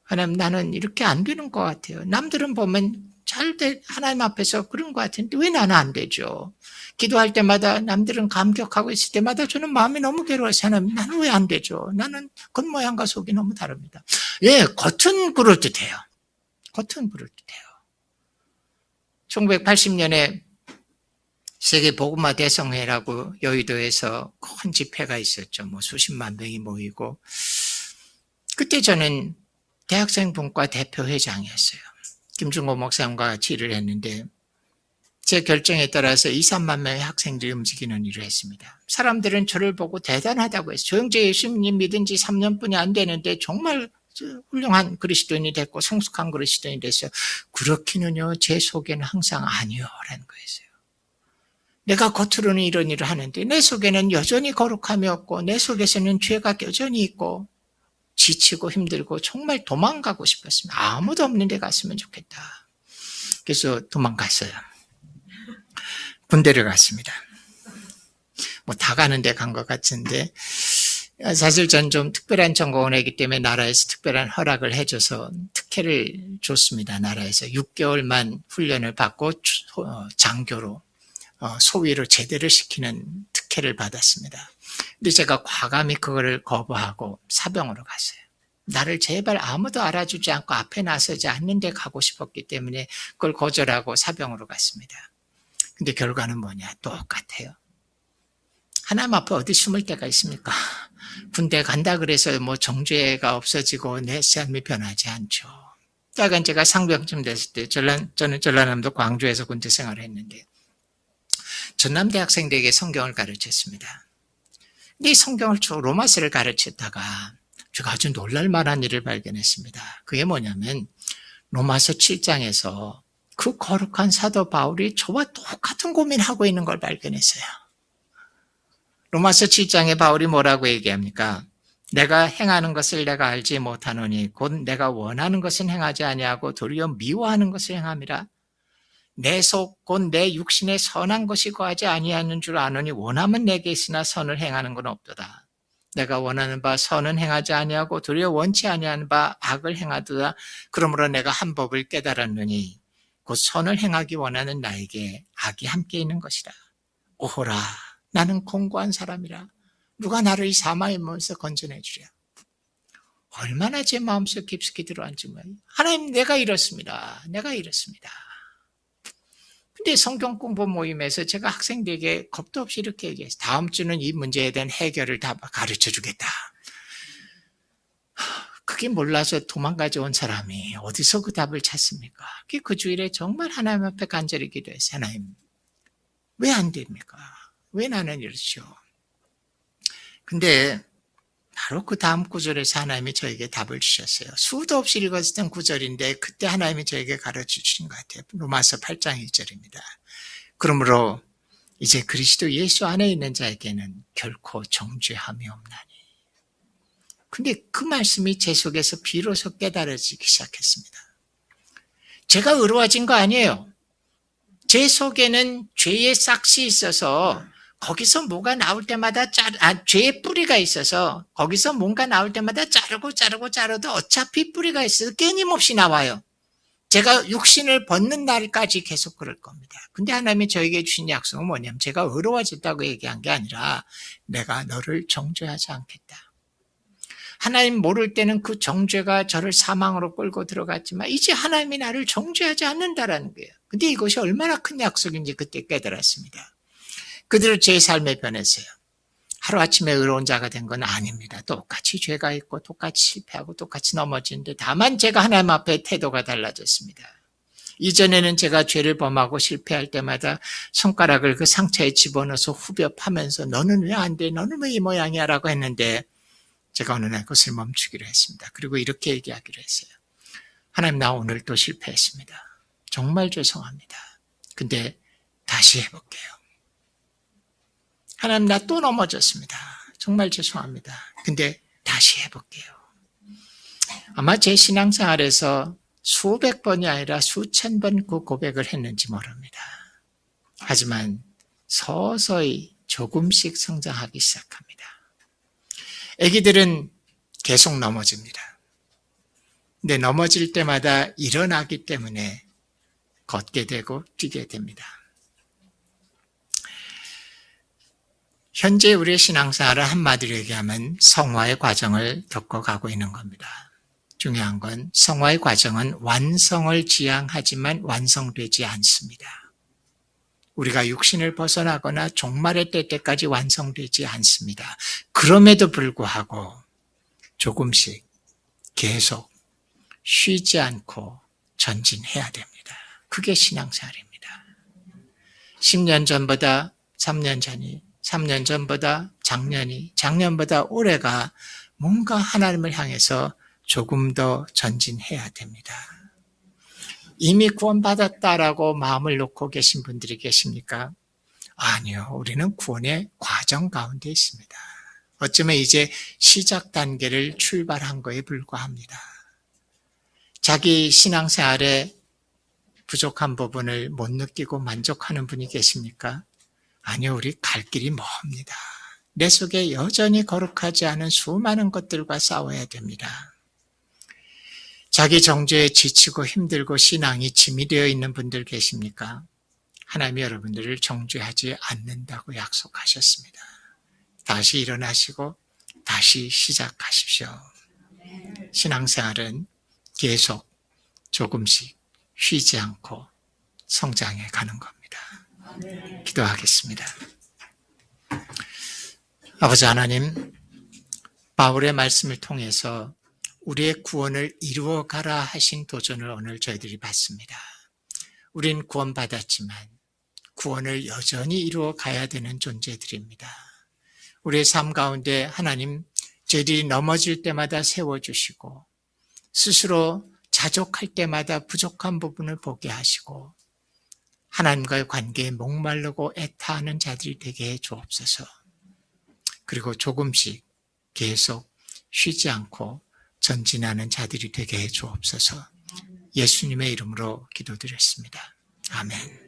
[SPEAKER 1] 하나님 나는 이렇게 안 되는 것 같아요. 남들은 보면 잘 돼, 하나님 앞에서 그런 것 같은데 왜 나는 안 되죠? 기도할 때마다 남들은 감격하고 있을 때마다 저는 마음이 너무 괴로워서 하나님 나는 왜 안 되죠? 나는 겉모양과 속이 너무 다릅니다. 예, 겉은 그럴듯해요. 겉은 그럴듯해요. 1980년에 세계 복음화 대성회라고 여의도에서 큰 집회가 있었죠. 수십만 명이 모이고, 그때 저는 대학생 분과 대표회장이었어요. 김중호 목사님과 같이 일을 했는데, 제 결정에 따라서 2, 3만 명의 학생들이 움직이는 일을 했습니다. 사람들은 저를 보고 대단하다고 했어요. 조영재 예수님 믿은 지 3년뿐이 안 되는데 정말 훌륭한 그리스도인이 됐고 성숙한 그리스도인이 됐어요. 그렇기는요, 제 속에는 항상 아니요 라는 거였어요. 내가 겉으로는 이런 일을 하는데 내 속에는 여전히 거룩함이 없고 내 속에서는 죄가 여전히 있고 지치고 힘들고 정말 도망가고 싶었습니다. 아무도 없는 데 갔으면 좋겠다. 그래서 도망갔어요. 군대를 갔습니다. 다 가는 데 간 것 같은데, 사실 전 좀 특별한 전공을 했기 때문에 나라에서 특별한 허락을 해줘서 특혜를 줬습니다. 나라에서 6개월만 훈련을 받고 장교로 소위로 제대를 시키는 특혜를 받았습니다. 근데 제가 과감히 그거를 거부하고 사병으로 갔어요. 나를 제발 아무도 알아주지 않고 앞에 나서지 않는 데 가고 싶었기 때문에 그걸 거절하고 사병으로 갔습니다. 근데 결과는 뭐냐? 똑같아요. 하나님 앞에 어디 숨을 데가 있습니까? 군대 간다 그래서 정죄가 없어지고 내 삶이 변하지 않죠. 약간 제가 상병쯤 됐을 때 저는 전라남도 광주에서 군대 생활을 했는데 전남 대학생들에게 성경을 가르쳤습니다. 근데 이 성경을 로마서를 가르쳤다가 제가 아주 놀랄만한 일을 발견했습니다. 그게 뭐냐면 로마서 7장에서 그 거룩한 사도 바울이 저와 똑같은 고민하고 있는 걸 발견했어요. 로마서 7장에 바울이 뭐라고 얘기합니까? 내가 행하는 것을 내가 알지 못하노니 곧 내가 원하는 것은 행하지 아니하고 도리어 미워하는 것을 행함이라. 내 속 곧 내 육신에 선한 것이 거하지 아니하는 줄 아노니 원함은 내게 있으나 선을 행하는 건 없도다. 내가 원하는 바 선은 행하지 아니하고 도리어 원치 아니하는 바 악을 행하도다. 그러므로 내가 한 법을 깨달았느니 곧 선을 행하기 원하는 나에게 악이 함께 있는 것이라. 오호라, 나는 공고한 사람이라. 누가 나를 이 사망의 몸에서 건져내 주랴. 얼마나 제 마음속 깊숙이 들어앉지 뭐예요. 하나님, 내가 이렇습니다. 내가 이렇습니다. 근데 성경 공부 모임에서 제가 학생들에게 겁도 없이 이렇게 얘기했어요. 다음 주는 이 문제에 대한 해결을 다 가르쳐 주겠다. 그게 몰라서 도망가져 온 사람이 어디서 그 답을 찾습니까? 그 주일에 정말 하나님 앞에 간절히 기도했어요. 하나님, 왜 안 됩니까? 왜 나는 이렇죠? 근데 바로 그 다음 구절에서 하나님이 저에게 답을 주셨어요. 수도 없이 읽었던 구절인데 그때 하나님이 저에게 가르쳐 주신 것 같아요. 로마서 8장 1절입니다. 그러므로 이제 그리스도 예수 안에 있는 자에게는 결코 정죄함이 없나니. 근데 그 말씀이 제 속에서 비로소 깨달아지기 시작했습니다. 제가 의로워진 거 아니에요. 제 속에는 죄의 싹이 있어서 거기서 뭐가 나올 때마다 죄의 뿌리가 있어서 거기서 뭔가 나올 때마다 자르도 어차피 뿌리가 있어서 끊임없이 나와요. 제가 육신을 벗는 날까지 계속 그럴 겁니다. 근데 하나님이 저에게 주신 약속은 뭐냐면 제가 의로워졌다고 얘기한 게 아니라 내가 너를 정죄하지 않겠다. 하나님 모를 때는 그 정죄가 저를 사망으로 끌고 들어갔지만 이제 하나님이 나를 정죄하지 않는다라는 거예요. 근데 이것이 얼마나 큰 약속인지 그때 깨달았습니다. 그대로 제 삶에 변했어요. 하루아침에 의로운 자가 된 건 아닙니다. 똑같이 죄가 있고 똑같이 실패하고 똑같이 넘어지는데 다만 제가 하나님 앞에 태도가 달라졌습니다. 이전에는 제가 죄를 범하고 실패할 때마다 손가락을 그 상처에 집어넣어서 후벼 파면서 너는 왜 안 돼? 너는 왜 이 모양이야? 라고 했는데 제가 어느 날 그것을 멈추기로 했습니다. 그리고 이렇게 얘기하기로 했어요. 하나님, 나 오늘 또 실패했습니다. 정말 죄송합니다. 근데 다시 해볼게요. 하나님, 나 또 넘어졌습니다. 정말 죄송합니다. 근데 다시 해볼게요. 아마 제 신앙생활에서 수백 번이 아니라 수천 번 그 고백을 했는지 모릅니다. 하지만 서서히 조금씩 성장하기 시작합니다. 아기들은 계속 넘어집니다. 근데 넘어질 때마다 일어나기 때문에 걷게 되고 뛰게 됩니다. 현재 우리의 신앙생활을 한마디로 얘기하면 성화의 과정을 겪어가고 있는 겁니다. 중요한 건 성화의 과정은 완성을 지향하지만 완성되지 않습니다. 우리가 육신을 벗어나거나 종말의 때까지 완성되지 않습니다. 그럼에도 불구하고 조금씩 계속 쉬지 않고 전진해야 됩니다. 그게 신앙생활입니다. 10년 전보다 3년 전이, 3년 전보다 작년이, 작년보다 올해가 뭔가 하나님을 향해서 조금 더 전진해야 됩니다. 이미 구원받았다라고 마음을 놓고 계신 분들이 계십니까? 아니요. 우리는 구원의 과정 가운데 있습니다. 어쩌면 이제 시작 단계를 출발한 거에 불과합니다. 자기 신앙생활에 부족한 부분을 못 느끼고 만족하는 분이 계십니까? 아니요. 우리 갈 길이 멉니다. 내 속에 여전히 거룩하지 않은 수많은 것들과 싸워야 됩니다. 자기 정죄에 지치고 힘들고 신앙이 짐이 되어 있는 분들 계십니까? 하나님이 여러분들을 정죄하지 않는다고 약속하셨습니다. 다시 일어나시고 다시 시작하십시오. 신앙생활은 계속 조금씩 쉬지 않고 성장해 가는 겁니다. 기도하겠습니다. 아버지 하나님, 바울의 말씀을 통해서 우리의 구원을 이루어 가라 하신 도전을 오늘 저희들이 받습니다. 우린 구원받았지만 구원을 여전히 이루어 가야 되는 존재들입니다. 우리의 삶 가운데 하나님, 저희들이 넘어질 때마다 세워주시고 스스로 자족할 때마다 부족한 부분을 보게 하시고 하나님과의 관계에 목마르고 애타하는 자들이 되게 해 주옵소서. 그리고 조금씩 계속 쉬지 않고 전진하는 자들이 되게 해 주옵소서. 예수님의 이름으로 기도드렸습니다. 아멘.